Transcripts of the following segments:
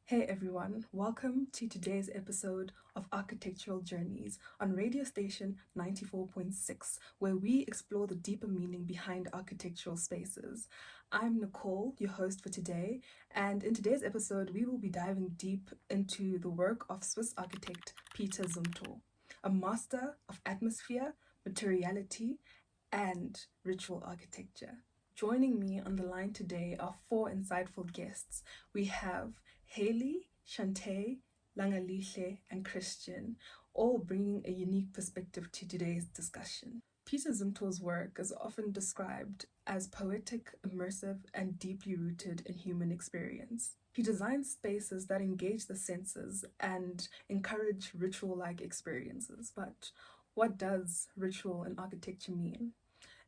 Hey everyone, welcome to today's episode of Architectural Journeys on radio station 94.6, where we explore the deeper meaning behind architectural spaces. I'm Nicole, your host for today, and in today's episode, we will be diving deep into the work of Swiss architect Peter Zumthor, a master of atmosphere, materiality, and ritual architecture. Joining me on the line today are four insightful guests. We have Haley, Shantae, Langalihle, and Christian, all bringing a unique perspective to today's discussion. Peter Zumthor's work is often described as poetic, immersive, and deeply rooted in human experience. He designs spaces that engage the senses and encourage ritual like experiences. But what does ritual in architecture mean?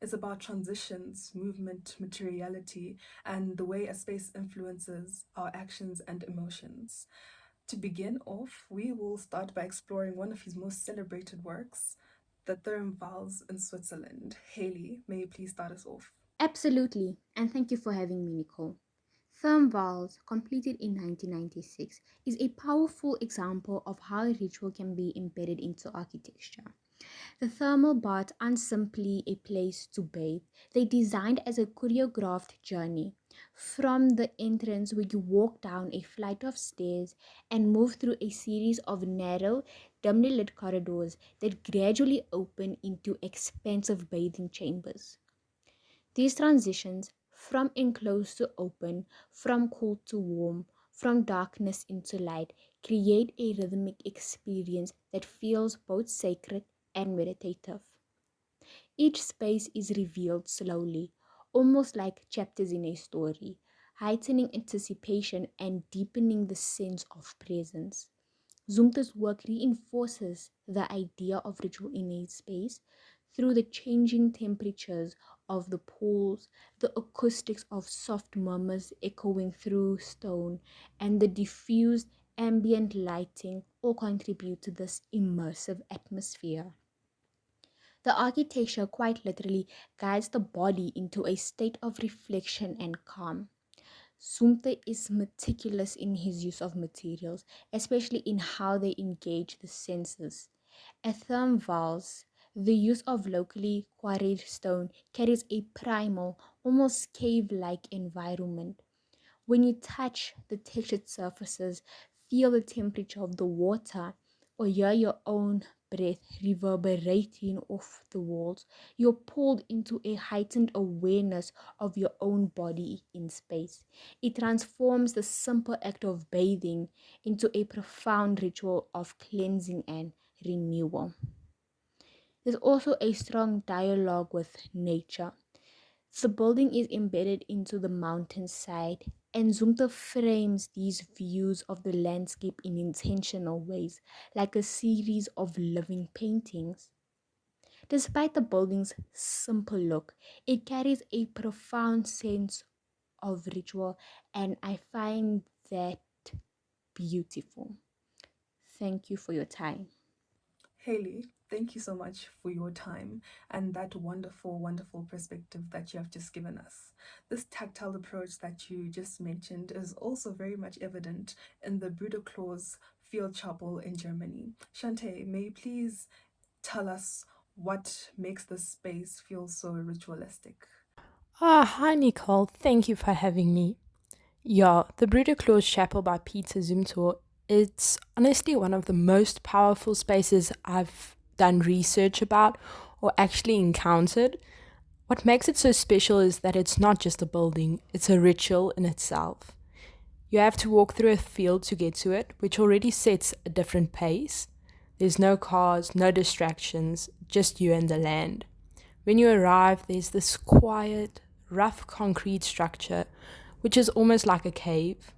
It's about transitions, movement, materiality, and the way a space influences our actions and emotions. To begin off, we will start by exploring one of his most celebrated works, the Thermvals in Switzerland. Haley, may you please start us off? Absolutely, and thank you for having me, Nicole. Thermvals, completed in 1996, is a powerful example of how ritual can be embedded into architecture. The thermal baths aren't simply a place to bathe, they're designed as a choreographed journey. From the entrance, where you walk down a flight of stairs and move through a series of narrow, dimly lit corridors that gradually open into expansive bathing chambers. These transitions, from enclosed to open, from cold to warm, from darkness into light, create a rhythmic experience that feels both sacred and meditative. Each space is revealed slowly, almost like chapters in a story, heightening anticipation and deepening the sense of presence. Zumta's work reinforces the idea of ritual in a space through the changing temperatures of the pools, the acoustics of soft murmurs echoing through stone, and the diffused ambient lighting all contribute to this immersive atmosphere. The architecture quite literally guides the body into a state of reflection and calm. Sumte is meticulous in his use of materials, especially in how they engage the senses. At Thermvals, the use of locally quarried stone carries a primal, almost cave like environment. When you touch the textured surfaces, feel the temperature of the water, or hear your own breath reverberating off the walls, you're pulled into a heightened awareness of your own body in space. It transforms the simple act of bathing into a profound ritual of cleansing and renewal. There's also a strong dialogue with nature. The building is embedded into the mountainside, and Zumta frames these views of the landscape in intentional ways, like a series of living paintings. Despite the building's simple look, it carries a profound sense of ritual, and I find that beautiful. Thank you for your time. Haley, thank you so much for your time and that wonderful, wonderful perspective that you have just given us. This tactile approach that you just mentioned is also very much evident in the Bruderklause Field Chapel in Germany. Shante, may you please tell us what makes this space feel so ritualistic? Hi Nicole, thank you for having me. Yeah, the Bruderklause Chapel by Peter Zumthor, it's honestly one of the most powerful spaces I've done research about or actually encountered. What makes it so special is that it's not just a building, it's a ritual in itself. You have to walk through a field to get to it, which already sets a different pace. There's no cars, no distractions, just you and the land. When you arrive, there's this quiet, rough concrete structure, which is almost like a cave.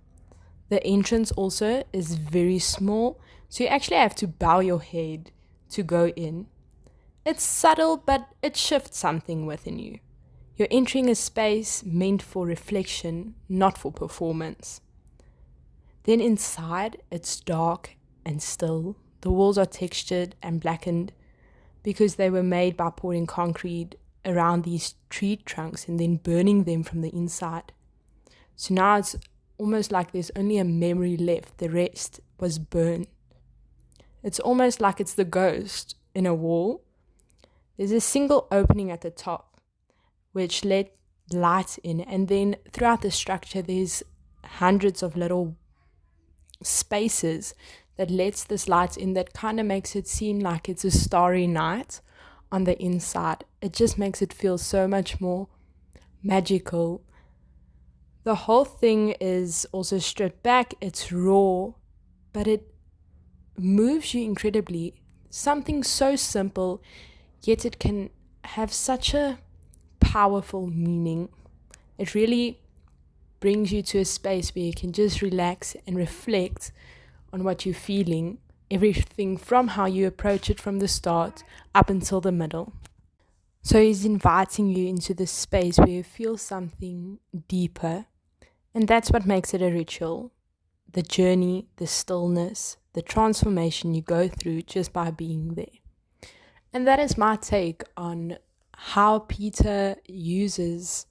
The entrance also is very small, so you actually have to bow your head to go in. It's subtle, but it shifts something within you. You're entering a space meant for reflection, not for performance. Then inside, it's dark and still. The walls are textured and blackened because they were made by pouring concrete around these tree trunks and then burning them from the inside. So now it's almost like there's only a memory left, the rest was burned. It's almost like it's the ghost in a wall. There's a single opening at the top, which let light in, and then throughout the structure there's hundreds of little spaces that lets this light in, that kind of makes it seem like it's a starry night on the inside. It just makes it feel so much more magical. The whole thing is also stripped back, it's raw, but it moves you incredibly. Something so simple, yet it can have such a powerful meaning. It really brings you to a space where you can just relax and reflect on what you're feeling, everything from how you approach it from the start up until the middle. So he's inviting you into this space where you feel something deeper, and that's what makes it a ritual. The journey, the stillness, the transformation you go through just by being there. And that is my take on how Peter uses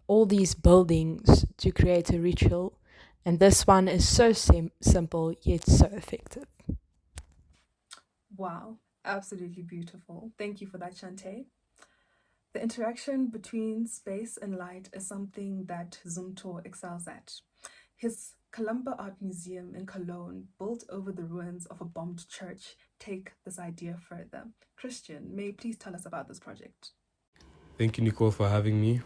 all these buildings to create a ritual. And this one is so simple, yet so effective. Wow, absolutely beautiful. Thank you for that, Shantae. The interaction between space and light is something that Zumthor excels at. His Columba Art Museum in Cologne, built over the ruins of a bombed church, take this idea further. Christian, may you please tell us about this project? Thank you, Nicole, for having me.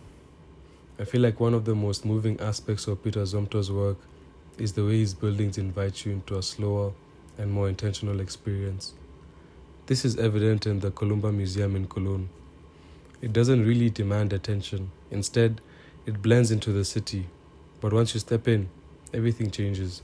I feel like one of the most moving aspects of Peter Zumthor's work is the way his buildings invite you into a slower and more intentional experience. This is evident in the Columba Museum in Cologne. It doesn't really demand attention. Instead, it blends into the city. But once you step in, everything changes.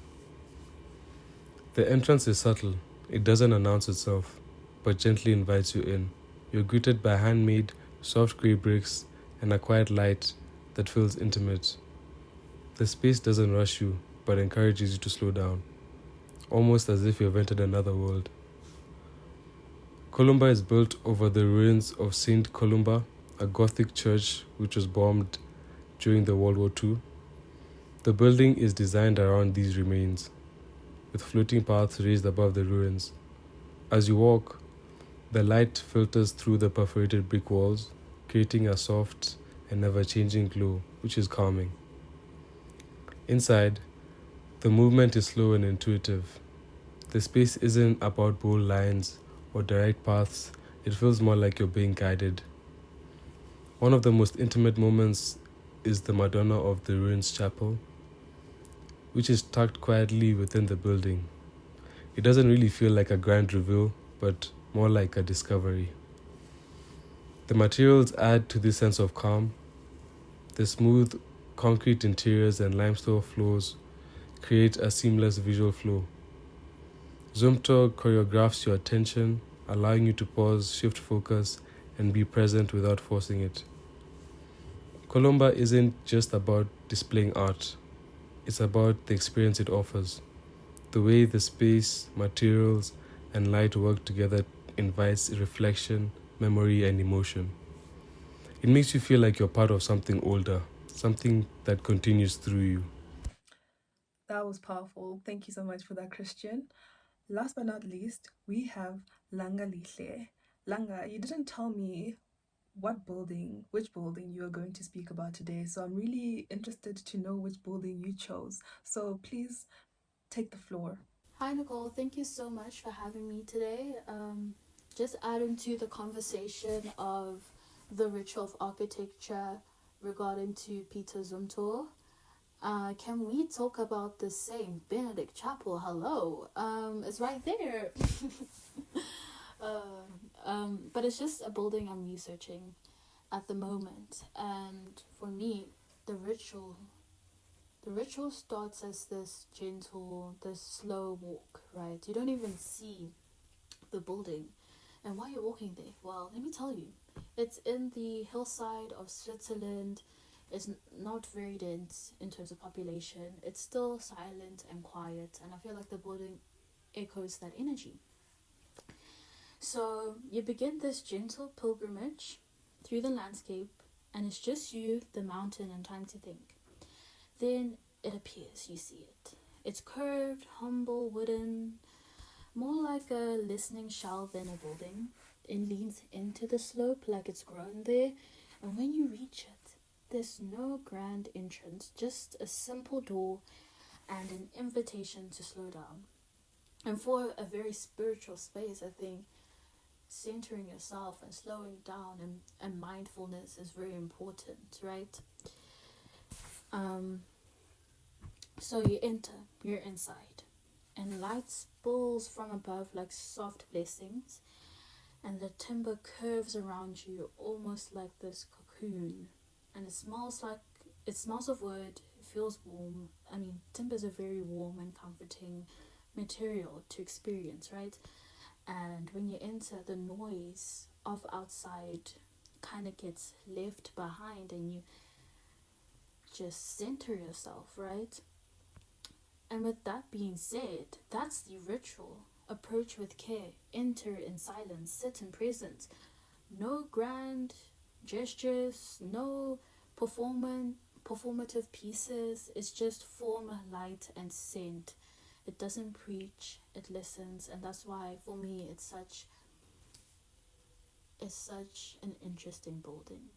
The entrance is subtle. It doesn't announce itself, but gently invites you in. You're greeted by handmade, soft grey bricks and a quiet light that feels intimate. The space doesn't rush you, but encourages you to slow down, almost as if you've entered another world. Columba is built over the ruins of Saint Columba, a Gothic church which was bombed during the World War II. The building is designed around these remains, with floating paths raised above the ruins. As you walk, the light filters through the perforated brick walls, creating a soft and never-changing glow, which is calming. Inside, the movement is slow and intuitive. The space isn't about bold lines or direct paths. It feels more like you're being guided. One of the most intimate moments is the Madonna of the Ruins Chapel, which is tucked quietly within the building. It doesn't really feel like a grand reveal, but more like a discovery. The materials add to this sense of calm. The smooth concrete interiors and limestone floors create a seamless visual flow. Zumthor choreographs your attention, allowing you to pause, shift focus, and be present without forcing it. Columba isn't just about displaying art. It's about the experience it offers. The way the space, materials, and light work together invites reflection, memory, and emotion. It makes you feel like you're part of something older, something that continues through you. That was powerful. Thank you so much for that, Christian. Last but not least, we have Langa Lihle. Langa, you didn't tell me which building you are going to speak about today. So I'm really interested to know which building you chose. So please take the floor. Hi, Nicole. Thank you so much for having me today. Just adding to the conversation of the ritual of architecture regarding to Peter Zumthor. Can we talk about the Saint Benedict Chapel? Hello. It's right there. But it's just a building I'm researching at the moment. And for me, the ritual starts as this gentle, this slow walk, right? You don't even see the building. And why you're walking there? Well, let me tell you. It's in the hillside of Switzerland. It's not very dense in terms of population. It's still silent and quiet. And I feel like the building echoes that energy. So you begin this gentle pilgrimage through the landscape. And it's just you, the mountain, and time to think. Then it appears you see it. It's curved, humble, wooden, more like a listening shell than a building. It leans into the slope like it's grown there, and when you reach it, there's no grand entrance, just a simple door and an invitation to slow down. And for a very spiritual space, I think centering yourself and slowing down and mindfulness is very important, right? So you enter, you're inside, and light spills from above like soft blessings, and the timber curves around you almost like this cocoon, and it smells of wood. It feels warm. I mean, timber is a very warm and comforting material to experience, right? And when you enter, the noise of outside kind of gets left behind, and you just center yourself, right? And with that being said, that's the ritual. Approach with care, enter in silence, sit in presence. No grand gestures, no performative pieces. It's just form, light, and scent. It doesn't preach, it listens, and that's why for me it's such an interesting building.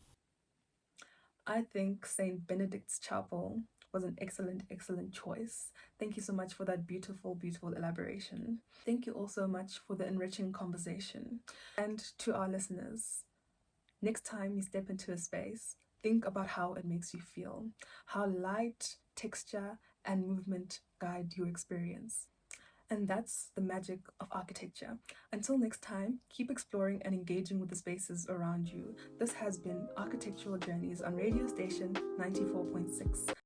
I think St. Benedict's Chapel was an excellent choice. Thank you so much for that beautiful elaboration. Thank you all so much for the enriching conversation. And to our listeners, next time you step into a space, think about how it makes you feel, how light, texture, and movement guide your experience. And that's the magic of architecture. Until next time, keep exploring and engaging with the spaces around you. This has been Architectural Journeys on Radio Station 94.6.